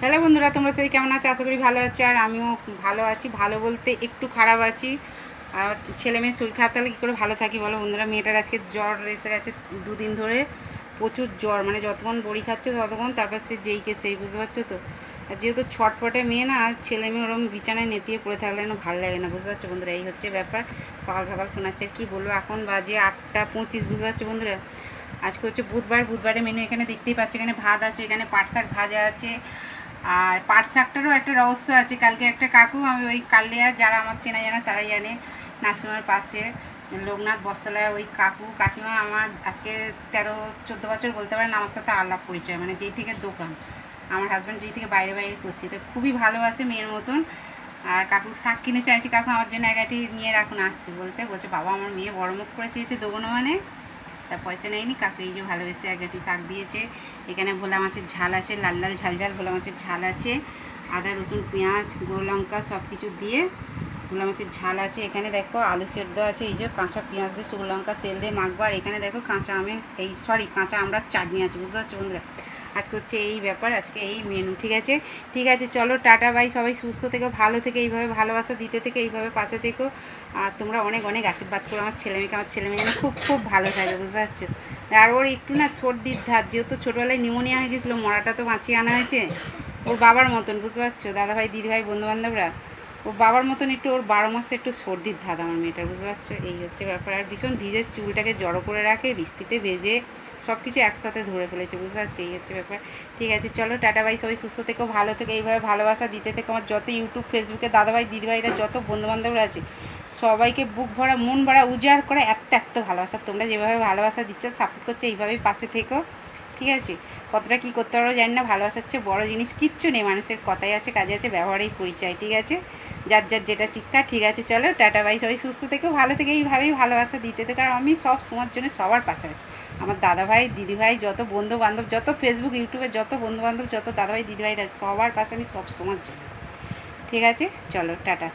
Hello বন্ধুরা, তোমরা সবাই কেমন আছো? আশা করি ভালো আছি। আর আমিও ভালো আছি। ভালো বলতে একটু খারাপ আছি। আর ছেলে মেয়ে শরীর খারাপ থাকলে কী করে ভালো থাকি বলো বন্ধুরা? মেয়েটার আজকে জ্বর এসে গেছে 2 দিন ধরে, প্রচুর জ্বর। মানে যতক্ষণ বড়ি খাচ্ছে ততক্ষণ, তারপর সে যেইকে সেই, বুঝতে পারছো তো। আর যেহেতু ছটপটে মেয়ে না, ছেলে মেয়ে ওরকম বিছানায় নেতিয়ে পড়ে থাকলে না ভালো লাগে না, বুঝতে পারছো বন্ধুরা। এই হচ্ছে ব্যাপার। সকাল সকাল শোনাচ্ছে, কি বলবো, এখন বাজে 8টা 25, বুঝতে পারছো বন্ধুরা। আজকে হচ্ছে বুধবার। বুধবারের মেনু এখানে দেখতেই পাচ্ছি। এখানে ভাত আছে, এখানে পাট শাক ভাজা আছে। আর পাট শাকটারও একটা রহস্য আছে। কালকে একটা কাকু, আমি ওই কালিয়া, যারা আমার চেনা জানা তারাই জানে, নার্সিংহোমের পাশে লোকনাথ বস্ত্রালয়, ওই কাকু কাকিমা আমার আজকে 13-14 বছর বলতে পারেন আমার সাথে আলাপ পরিচয়। মানে যেই থেকে দোকান, আমার হাজব্যান্ড যেই থেকে বাইরে বাইরে করছি, তো খুবই ভালোবাসে মেয়ের মতন। আর কাকু শাক কিনে চাইছি, কাকু আমার জন্য এগাটি নিয়ে রাখুন, আসছি বলছে বাবা আমার মেয়ে বড় মুখ করে চেয়েছে, দেবো না মানে। তা পয়সা নেয়নি, কাকু এই যে ভালোবেসে এগাটি শাক দিয়েছে। এখানে ভোলা মাছের ঝাল আছে, লাল লাল ঝাল ঝাল ভোলা মাছের ঝাল আছে। আদা রসুন পেঁয়াজ গুঁড়ো লঙ্কা সব কিছু দিয়ে ভোলা মাছের ঝাল আছে। এখানে দেখো আলু সেদ্ধ আছে, এই যে কাঁচা পেঁয়াজ দিয়ে শুকনো লঙ্কা তেল দিয়ে মাখবো। আর এখানে দেখো কাঁচা কাঁচা আমড়ার চাটনি আছে, বুঝতে পারছো বন্ধুরা। আজকে হচ্ছে এই ব্যাপার, আজকে এই মেনু। ঠিক আছে, ঠিক আছে, চলো টাটা বাই। সবাই সুস্থ থেকো, ভালো থেকে, এইভাবে ভালোবাসা দিতে থেকে, এইভাবে পাশে থেকো। আর তোমরা অনেক অনেক আশীর্বাদ করো আমার ছেলেমেয়েকে। আমার ছেলেমেয়ে যেন খুব খুব ভালো থাকে, বুঝতে পারছো। আর ওর একটু না সর্দির ধার, যেহেতু ছোটোবেলায় নিউমোনিয়া হয়ে গেছিলো, মরাটা তো বাঁচিয়ে আনা হয়েছে। ওর বাবার মতন, বুঝতে পারছো, দাদাভাই দিদিভাই বন্ধুবান্ধবরা, ওর বাবার মতন একটু, ওর 12 মাসে একটু সর্দির ধাত আমার মেয়েটার, বুঝতে পারছো। এই হচ্ছে ব্যাপার। আর ভীষণ ভিজে চুলটাকে জড়ো করে রাখে, বৃষ্টিতে ভেজে সব কিছু একসাথে ধরে ফেলেছে, বুঝতে পারছি। এই হচ্ছে ব্যাপার। ঠিক আছে, চলো টাটা বাই। সবাই সুস্থ থেকো, ভালো থেকে, এইভাবে ভালোবাসা দিতে থেকো। আমার যত ইউটিউব ফেসবুকে দাদাভাই দিদিভাইরা যত বন্ধুবান্ধবরা আছে, সবাইকে বুক ভরা মন ভরা উজাড় করে এত ভালোবাসা। তোমরা যেভাবে ভালোবাসা দিচ্ছ, সাপোর্ট করছো, এইভাবেই পাশে থেকো। ঠিক আছে, কতটা কী করতে পারো জানি না, ভালোবাসার চেয়ে বড়ো জিনিস কিচ্ছু নেই। মানুষের কথাই আছে, কাজে আছে, ব্যবহারেই পরিচয়। ঠিক আছে, যার যার যেটা শিক্ষা। ঠিক আছে, চলো টাটা বাই। সবাই সুস্থ থেকো, ভালো থেকে, এইভাবেই ভালোবাসা দিতে থেকো। আর আমি সব সময়ের জন্য সবার পাশে আছি। আমার দাদাভাই দিদিভাই যত বন্ধু বান্ধব, যত ফেসবুক ইউটিউবে যত বন্ধু বান্ধব, যত দাদাভাই দিদিভাইরা, সবার পাশে আমি সব সময়ের জন্য। ঠিক আছে, চলো টাটা।